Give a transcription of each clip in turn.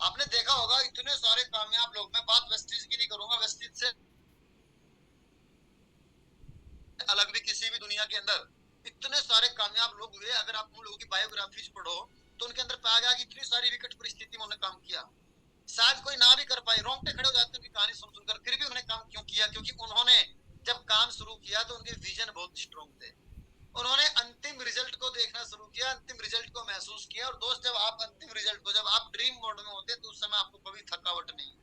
आपने देखा होगा इतने सारे कामयाब लोग, मैं बात वेस्टीज की नहीं करूंगा, वेस्टीज से अलग भी किसी भी दुनिया के अंदर इतने सारे कामयाब लोग हुए, अगर आप उन लोगों की बायोग्राफीज पढ़ो तो उनके अंदर पाया गया कि इतनी सारी विकट परिस्थिति में उन्होंने काम किया, शायद कोई ना भी कर पाए, रोंगटे खड़े हो जाते हैं उनकी कहानी सुन सुनकर, फिर भी उन्होंने काम क्यों किया? क्योंकि उन्होंने जब काम शुरू किया तो उनके विजन बहुत स्ट्रॉन्ग थे, उन्होंने अंतिम रिजल्ट को देखना शुरू किया, अंतिम रिजल्ट को महसूस किया। और दोस्त, जब आप अंतिम रिजल्ट को, जब आप ड्रीम मोड में होते तो उस समय आपको कभी थकावट नहीं होती।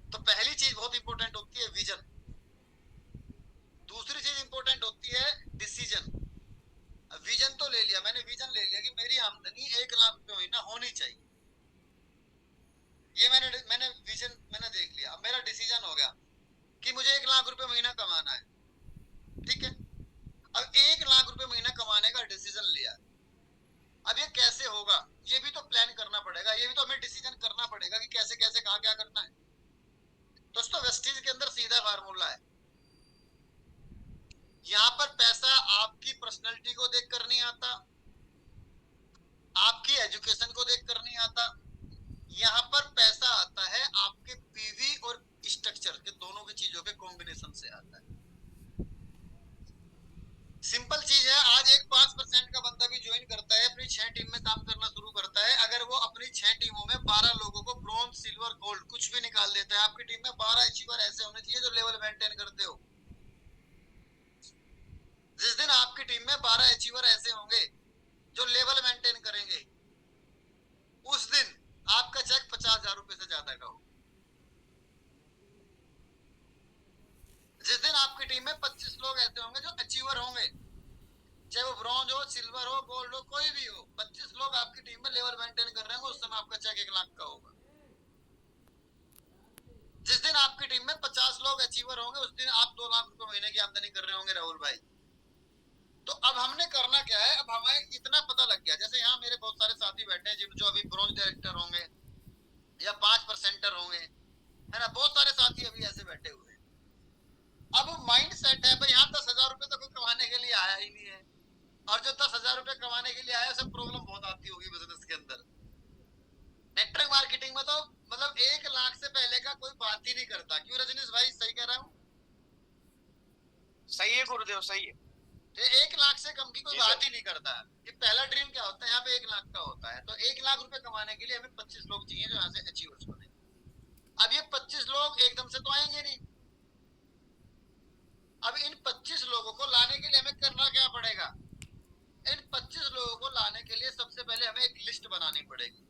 तो पहली चीज बहुत इंपॉर्टेंट होती है विजन, दूसरी चीज इंपॉर्टेंट होती है डिसीजन। विजन तो ले लिया मैंने, विजन ले लिया कि मेरी आमदनी 1 लाख रुपए महीना होनी चाहिए, ये मैंने मैंने विजन मैंने देख लिया। अब मेरा डिसीजन हो गया कि मुझे 1 लाख रुपए महीना कमाना है, ठीक है। अब 1 लाख रुपए महीना कमाने का डिसीजन लिया, अब ये कैसे होगा? ये भी तो प्लान करना पड़ेगा, ये भी तो हमें डिसीजन करना पड़ेगा कि कैसे कैसे कहाँ क्या करना है। दोस्तों, वेस्टीज के अंदर सीधा फार्मूला है, यहाँ पर पैसा आपकी पर्सनैलिटी को देख कर नहीं आता, आपकी एजुकेशन को देख कर नहीं आता, यहाँ पर पैसा आता है आपके पीवी और स्ट्रक्चर के दोनों की चीजों के कॉम्बिनेशन से आता है। सिंपल चीज है, आज एक 5% का बंदा भी ज्वाइन करता है, अपनी 6 टीम में काम करना शुरू करता है, अगर वो अपनी 6 टीमों में 12 लोगों को ब्रॉन्ज सिल्वर गोल्ड कुछ भी निकाल देता है, आपकी टीम में 12 अचीवर ऐसे होने चाहिए जो लेवल मेंटेन करते हो। जिस दिन आपकी टीम में 12 अचीवर ऐसे होंगे जो लेवल मेंटेन करेंगे, उस दिन आपका चेक 50,000 रुपए से ज्यादा का हो। जिस दिन आपकी टीम में 25 लोग ऐसे होंगे जो अचीवर होंगे, चाहे वो ब्रॉन्ज हो, सिल्वर हो, गोल्ड हो, कोई भी हो, 25 लोग आपकी टीम में लेवल मेंटेन कर रहे होंगे, उस समय आपका चेक 1 लाख का होगा। जिस दिन आपकी टीम में 50 लोग अचीवर होंगे, उस दिन आप 2 लाख रुपए महीने की आमदनी कर रहे होंगे, राहुल भाई। तो अब हमने करना क्या है? अब हमें इतना पता लग गया, जैसे यहाँ मेरे बहुत सारे साथी बैठे हैं जिन जो अभी ब्रॉन्ज डायरेक्टर होंगे या 5%er होंगे, है ना, बहुत सारे साथी अभी ऐसे बैठे हुए हैं। अब माइंड सेट है भाई, यहाँ 10,000 रुपए तो कोई कमाने के लिए आया ही नहीं है, और जो 10,000 रुपए कमाने के लिए आया, सब प्रॉब्लम बहुत आती होगी बिजनेस के अंदर। नेटवर्क मार्केटिंग में तो मतलब 1 लाख से पहले का कोई बात ही नहीं करता, क्यों रजनीश भाई, सही कह रहा हूँ? सही है गुरुदेव, सही है। तो 1 लाख से कम की कोई जी बात सर। ही नहीं करता है। ये पहला ड्रीम क्या होता है? यहाँ पे 1 लाख का होता है। तो 1 लाख रुपए कमाने के लिए हमें 25 लोग चाहिए जो यहाँ से अचीवर्स बने। अब ये 25 लोग एकदम से तो आएंगे नहीं, अब इन 25 लोगों को लाने के लिए हमें करना क्या पड़ेगा? इन 25 लोगों को लाने के लिए सबसे पहले हमें एक लिस्ट बनानी पड़ेगी,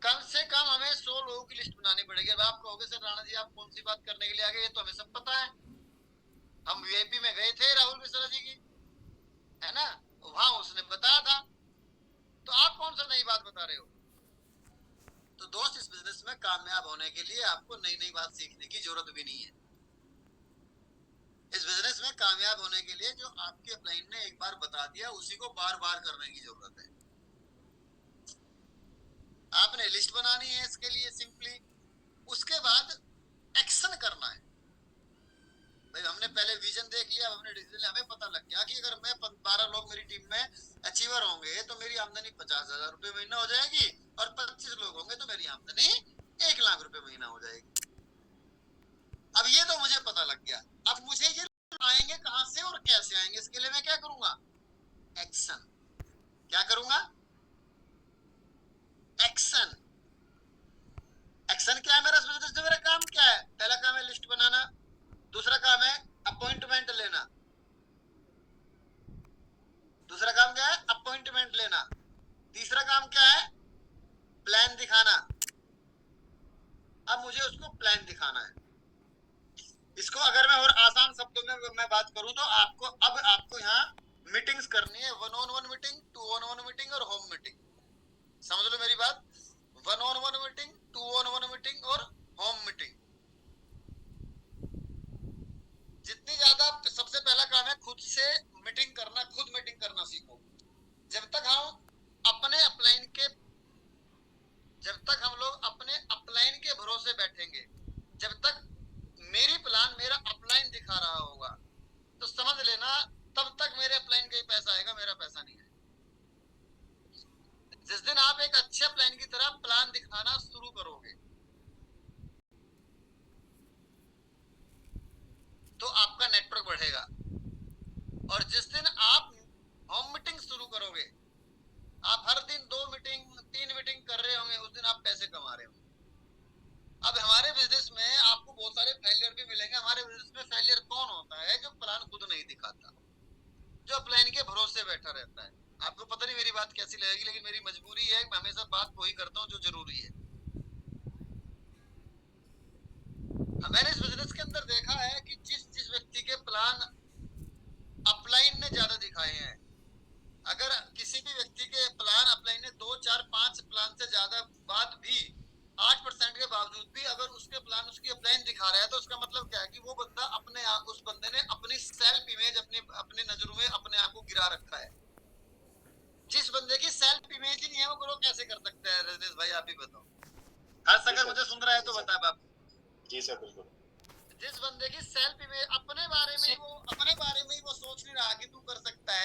कम से कम हमें 100 लोगों की लिस्ट बनानी पड़ेगी। अब आप कहोगे सर राणा जी आप कौन सी बात करने के लिए आ गए, ये तो हमें सब पता है, हम वीआईपी में गए थे राहुल मिश्रा जी की, है ना, वहां उसने बताया था, तो आप कौन सा नई बात बता रहे हो? तो दोस्त, इस बिजनेस में कामयाब होने के लिए आपको नई नई बात सीखने की जरूरत भी नहीं है। इस बिजनेस में कामयाब होने के लिए जो आपके अपलाइन ने एक बार बता दिया, उसी को बार बार करने की जरूरत है। आपने लिस्ट बनानी है इसके लिए सिंपली, उसके बाद एक्शन करना है। भाई हमने पहले विजन देख लिया, हमने डिसीजन, हमें पता लग गया कि अगर मैं 12 लोग मेरी टीम में अचीवर होंगे तो मेरी आमदनी 50,000 रुपए महीना हो जाएगी, और 25 लोग होंगे तो मेरी आमदनी 1 लाख रुपए महीना हो जाएगी। अब ये तो मुझे पता लग गया, अब मुझे ये आएंगे कहां से और कैसे आएंगे, इसके लिए मैं क्या करूंगा? एक्शन। क्या करूंगा? एक्शन। एक्शन क्या है मेरा बिजनेस में? मेरा काम क्या है? पहला काम है लिस्ट बनाना, दूसरा काम है अपॉइंटमेंट लेना, दूसरा काम क्या है? अपॉइंटमेंट लेना, तीसरा काम क्या है? प्लान दिखाना। अब मुझे उसको प्लान दिखाना है। इसको अगर मैं और आसान शब्दों में मैं बात करूं तो आपको यहाँ मीटिंग्स करनी है, 1-on-1 मीटिंग, 2-on-1 मीटिंग और होम मीटिंग। समझ लो मेरी बात, 1-on-1 मीटिंग, 2-on-1 मीटिंग और होम मीटिंग। जितनी ज्यादा, सबसे पहला काम है खुद से मीटिंग करना, खुद मीटिंग करना सीखो। जब तक हम अपने अपलाइन के जब तक हम लोग अपने अपलाइन के भरोसे बैठेंगे, जब तक मेरी प्लान मेरा अपलाइन दिखा रहा होगा, तो समझ लेना तब तक मेरे अपलाइन का ही पैसा आएगा, मेरा पैसा नहीं है। एक अच्छे प्लान की तरह प्लान दिखाना शुरू करोगे तो आपका नेटवर्क बढ़ेगा। और जिस दिन आप होम मीटिंग शुरू करोगे, आप हर दिन 2 मीटिंग 3 मीटिंग कर रहे होंगे, उस दिन आप पैसे कमा रहे होंगे। अब हमारे बिजनेस में आपको बहुत सारे फेलियर भी मिलेंगे। हमारे बिजनेस में फेलियर कौन होता है? जो प्लान खुद नहीं दिखाता, जो प्लान के भरोसे बैठा रहता है। आपको पता नहीं मेरी बात कैसी लगेगी, लेकिन मेरी मजबूरी है, मैं हमेशा बात वही करता हूँ जो जरूरी है। मैंने इस बिजनेस के अंदर देखा है कि जिस जिस व्यक्ति के प्लान अपलाइन ने ज्यादा दिखाए हैं, अगर किसी भी व्यक्ति के प्लान अपलाइन ने 2 4 5 प्लान से ज्यादा बाद भी 8% के बावजूद भी अगर उसके प्लान उसकी अपलाइन दिखा रहा है, तो उसका मतलब क्या है कि वो बंदा अपने आप, उस बंदे ने अपनी सेल्फ इमेज अपने नजरों में अपने आप को गिरा रखा है। जिस बंदे की सेल्फ इमेज ही नहीं है, वो ग्रो कैसे कर सकता है? रजनीश भाई आप ही बताओ। हर्ष अगर मुझे सुन रहा है तो बता बाप। जी सर बिल्कुल। जिस बंदे की सेल्फ इमेज अपने बारे में ही वो सोच नहीं रहा कि तू कर सकता है,